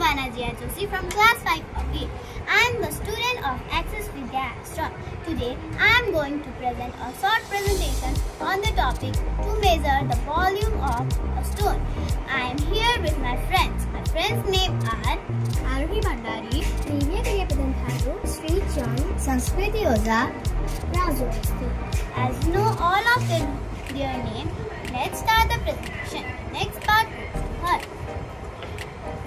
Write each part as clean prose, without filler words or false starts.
from class 5 okay. I am the student of Access Vidya. Today I am going to present a short presentation on the topic to measure the volume of a stone. I am here with my friends. My friends' names are Aruhi Bandari, Sri Chan, Sanskriti Oza, Razu. As you know all of their names, let's start the presentation. Next part goes to her.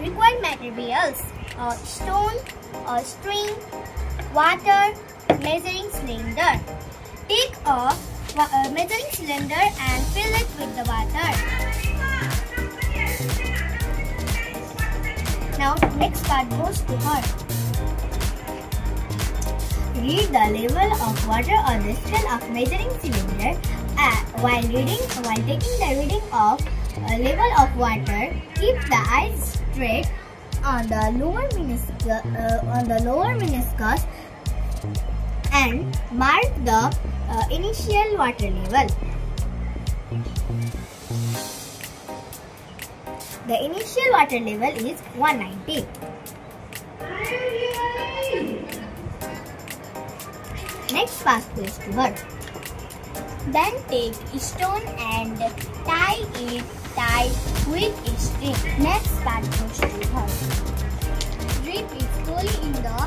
Required materials: a stone, a string, water, measuring cylinder. Take a measuring cylinder and fill it with the water. Now next part goes to her. Read the level of water on the scale of measuring cylinder. While taking the reading of level of water, keep the eyes straight on the lower meniscus and mark the initial water level. The initial water level is 190. Next pass goes to her. Then take a stone and tie it tight with a string. Next part goes to her. Dip it slowly in the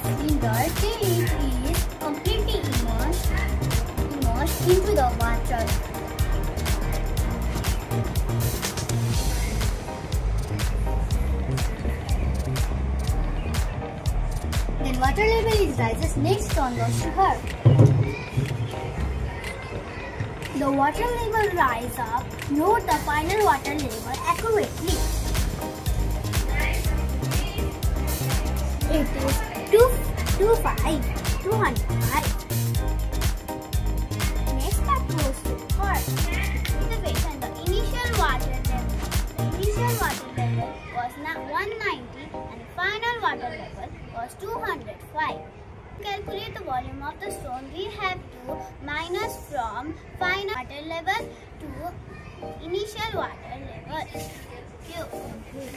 cylinder till it is completely immersed into the water. Then water level is rises. Next stone goes to her. The water level rise up. Note the final water level accurately. It is 205. Next part goes to her. The initial water level was 190 and the final water level was 205. To calculate the volume of the stone, we have to minus from final water level to initial water level.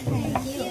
Thank you.